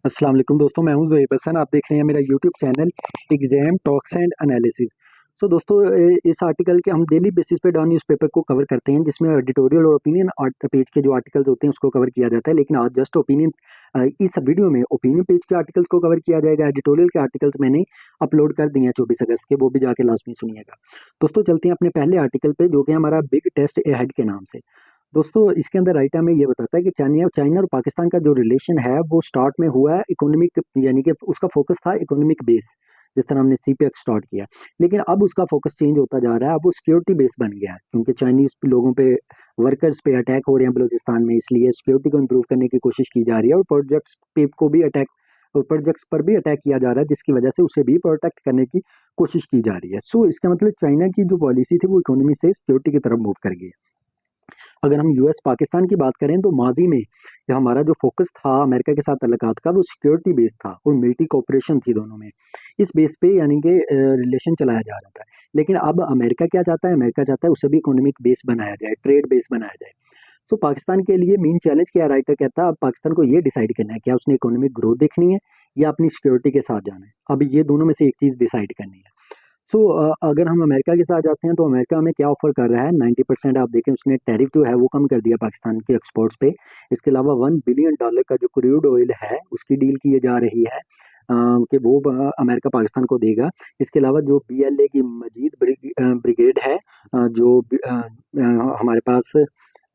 अस्सलाम वालेकुम दोस्तों, मैं हूं ज़ुहैब हसन। आप देख रहे हैं मेरा YouTube channel exam talks and analysis. दोस्तों, इस आर्टिकल के हम डेली बेसिस पे डॉन न्यूज़पेपर को कवर करते हैं, जिसमें एडिटोरियल और ओपिनियन पेज के जो आर्टिकल्स होते हैं उसको कवर किया जाता है। लेकिन आज जस्ट ओपिनियन, इस वीडियो में ओपिनियन पेज के आर्टिकल्स को कवर किया जाएगा। एडिटोरियल के आर्टिकल्स मैंने अपलोड कर दिए हैं 24 अगस्त के, वो भी जाके लाजमी सुनिएगा। दोस्तों, चलते हैं अपने पहले आर्टिकल पे, जो कि हमारा बिग टेस्ट अहेड के नाम से। दोस्तों, इसके अंदर राइट हमें ये बताता है कि चाइना चाइना और पाकिस्तान का जो रिलेशन है वो स्टार्ट में हुआ है इकोनॉमिक, यानी कि उसका फोकस था इकोनॉमिक बेस, जिस तरह हमने सीपीएक स्टार्ट किया। लेकिन अब उसका फोकस चेंज होता जा रहा है, अब वो सिक्योरिटी बेस बन गया है, क्योंकि चाइनीज लोगों पे, वर्कर्स पे अटैक हो रहे हैं बलूचिस्तान में, इसलिए सिक्योरिटी को इम्प्रूव करने की कोशिश की जा रही है। और प्रोजेक्ट्स पे को भी अटैक प्रोजेक्ट्स पर भी अटैक किया जा रहा है, जिसकी वजह से उसे भी प्रोटेक्ट करने की कोशिश की जा रही है। इसका मतलब चाइना की जो पॉलिसी थी वो इकोनॉमी से सिक्योरिटी की तरफ मूव कर गई है। अगर हम यूएस पाकिस्तान की बात करें तो माजी में हमारा जो फोकस था अमेरिका के साथ तल्लुकात का, वो सिक्योरिटी बेस था और मिलिट्री कोऑपरेशन थी दोनों में। इस बेस पे यानी कि रिलेशन चलाया जा रहा था। लेकिन अब अमेरिका क्या चाहता है? अमेरिका चाहता है उसे भी इकोनॉमिक बेस बनाया जाए, ट्रेड बेस बनाया जाए। पाकिस्तान के लिए मेन चैलेंज क्या है? राइटर कहता है अब पाकिस्तान को ये डिसाइड करना है, क्या उसने इकोनॉमिक ग्रोथ देखनी है या अपनी सिक्योरिटी के साथ जाना है। अब ये दोनों में से एक चीज डिसाइड करनी है। अगर हम अमेरिका के साथ जाते हैं तो अमेरिका हमें क्या ऑफर कर रहा है? 90% आप देखें, उसने टैरिफ जो है वो कम कर दिया पाकिस्तान के एक्सपोर्ट्स पे। इसके अलावा $1 बिलियन का जो क्रूड ऑयल है उसकी डील की जा रही है, कि वो अमेरिका पाकिस्तान को देगा। इसके अलावा जो बीएलए की मजीद ब्रिगेड है, हमारे पास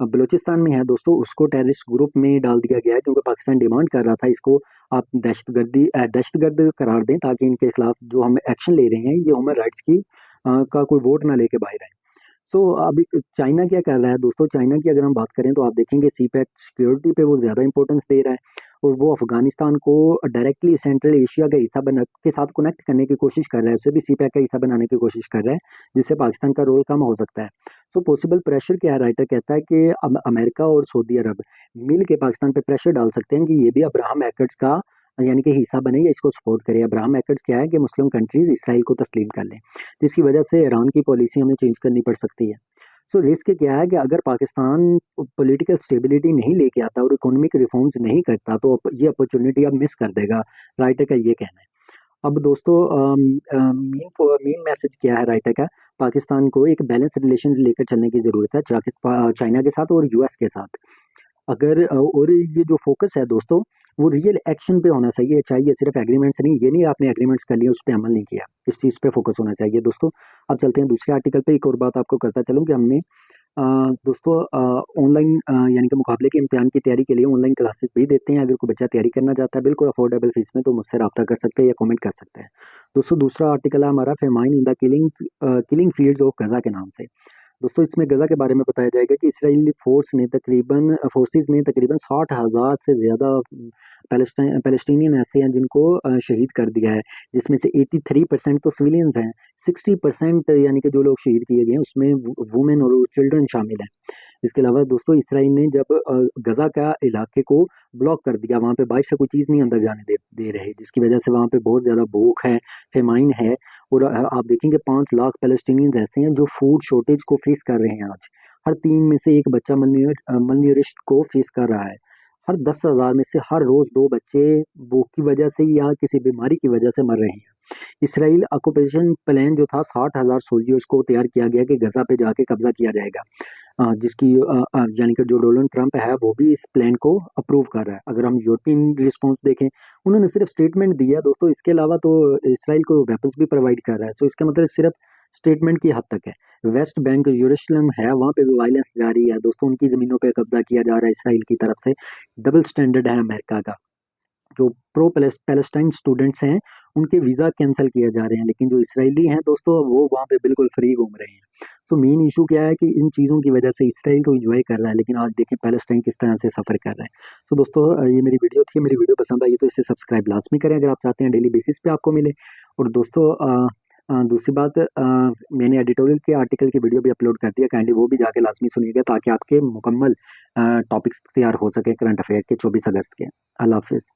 बलूचिस्तान में है दोस्तों, उसको टेररिस्ट ग्रुप में डाल दिया गया है, क्योंकि पाकिस्तान डिमांड कर रहा था इसको आप दहशतगर्द करार दें, ताकि इनके खिलाफ जो हम एक्शन ले रहे हैं ये ह्यूमन राइट्स की का कोई वोट ना लेके बाहर आए। अभी चाइना क्या कर रहा है दोस्तों? चाइना की अगर हम बात करें तो आप देखेंगे सीपैक सिक्योरिटी पे वो ज़्यादा इंपॉर्टेंस दे रहा है, और वो अफगानिस्तान को डायरेक्टली सेंट्रल एशिया का हिस्सा बना के साथ कनेक्ट करने की कोशिश कर रहा है, उसे भी सीपैक का हिस्सा बनाने की कोशिश कर रहा है, जिससे पाकिस्तान का रोल कम हो सकता है। पॉसिबल प्रेशर क्या है? राइटर कहता है कि अब अमेरिका और सऊदी अरब मिल के पाकिस्तान पे प्रेशर डाल सकते हैं कि ये भी अब्राहम एक्कर्ड्स का यानी कि हिस्सा बने या इसको सपोर्ट करे। अब्राहम एक्कर्ड्स क्या है? कि मुस्लिम कंट्रीज इसराइल को तस्लीम कर लें, जिसकी वजह से ईरान की पॉलिसी हमें चेंज करनी पड़ सकती है। रिस्क क्या है कि अगर पाकिस्तान पॉलिटिकल स्टेबिलिटी नहीं लेके आता और इकोनॉमिक रिफॉर्म्स नहीं करता तो ये अपॉर्चुनिटी अब मिस कर देगा। राइटर का ये कहना है। अब दोस्तों, मेन मैसेज क्या है राइटर का? पाकिस्तान को एक बैलेंस रिलेशन लेकर चलने की जरूरत है चाइना के साथ और यूएस के साथ। और ये जो फोकस है दोस्तों, वो रियल एक्शन पे होना चाहिए सिर्फ एग्रीमेंट्स नहीं। ये नहीं आपने एग्रीमेंट्स कर लिए उस पर अमल नहीं किया, इस चीज़ पे फोकस होना चाहिए दोस्तों। अब चलते हैं दूसरे आर्टिकल पे। एक और बात आपको करता चलूँ कि हमने दोस्तों ऑनलाइन यानी कि मुकाबले के इम्तिहान की तैयारी के लिए ऑनलाइन क्लासेस भी देते हैं। अगर कोई बच्चा तैयारी करना चाहता है बिल्कुल अफोर्डेबल फीस में, तो मुझसे रब्ता कर सकते हैं या कमेंट कर सकते हैं। दोस्तों, दूसरा आर्टिकल है हमारा famine in the killing fields of Gaza के नाम से। दोस्तों, इसमें गजा के बारे में बताया जाएगा कि इसराइली फोर्सेस ने तकरीबन 60,000 से ज़्यादा पैलेस्टीनियन ऐसे हैं जिनको शहीद कर दिया है, जिसमें से 83% तो सिविलियंस हैं। 60% यानी कि जो लोग शहीद किए गए हैं उसमें वुमेन और चिल्ड्रन शामिल हैं। इसके अलावा दोस्तों, इसराइल ने जब गजा का इलाके को ब्लॉक कर दिया, वहाँ पे बारिश से कोई चीज़ नहीं अंदर जाने दे रहे, जिसकी वजह से वहाँ पे बहुत ज़्यादा भूख है, फेमाइन है। और आप देखेंगे 5 लाख पैलेस्टीनियंस ऐसे हैं जो फूड शॉर्टेज को फेस कर रहे हैं आज। हर 3 में से एक बच्चा मलन्यूट्रिशन को फेस कर रहा है। हर 10,000 में से हर रोज 2 बच्चे भूख की वजह से या किसी बीमारी की वजह से मर रहे हैं। इसराइल ऑक्यूपेशन प्लान जो था, 60,000 सोल्जर्स को तैयार किया गया कि गजा पे जाके कब्जा किया जाएगा, यानी कि जो डोनाल्ड ट्रंप है वो भी इस प्लान को अप्रूव कर रहा है। अगर हम यूरोपियन रिस्पॉन्स देखें, उन्होंने सिर्फ स्टेटमेंट दिया दोस्तों, इसके अलावा तो इसराइल को वेपन्स भी प्रोवाइड कर रहा है। इसका मतलब सिर्फ स्टेटमेंट की हद तक है। वेस्ट बैंक यरूशलेम है, वहाँ पे भी वायलेंस जारी है दोस्तों, उनकी ज़मीनों पे कब्जा किया जा रहा है इसराइल की तरफ से। डबल स्टैंडर्ड है अमेरिका का। जो प्रो पैलेस्टाइन स्टूडेंट्स हैं उनके वीज़ा कैंसिल किए जा रहे हैं, लेकिन जो इसराइली हैं दोस्तों वो वहाँ पे बिल्कुल फ्री घूम रहे हैं। मेन इशू क्या है कि इन चीज़ों की वजह से इसराइल तो इंजॉय कर रहा है, लेकिन आज देखें पैलेस्टाइन किस तरह से सफ़र कर रहा है। दोस्तों, ये मेरी वीडियो थी। मेरी वीडियो पसंद आई तो इसे सब्सक्राइब लाजमी करें अगर आप चाहते हैं डेली बेसिस पे आपको मिले। और दोस्तों, दूसरी बात, मैंने एडिटोरियल के आर्टिकल की वीडियो भी अपलोड कर दिया, काइंडली वो भी जाके लाजमी सुनिएगा, ताकि आपके मुकम्मल टॉपिक्स तैयार हो सके करंट अफेयर के 24 अगस्त के। अल्लाह हाफिज़।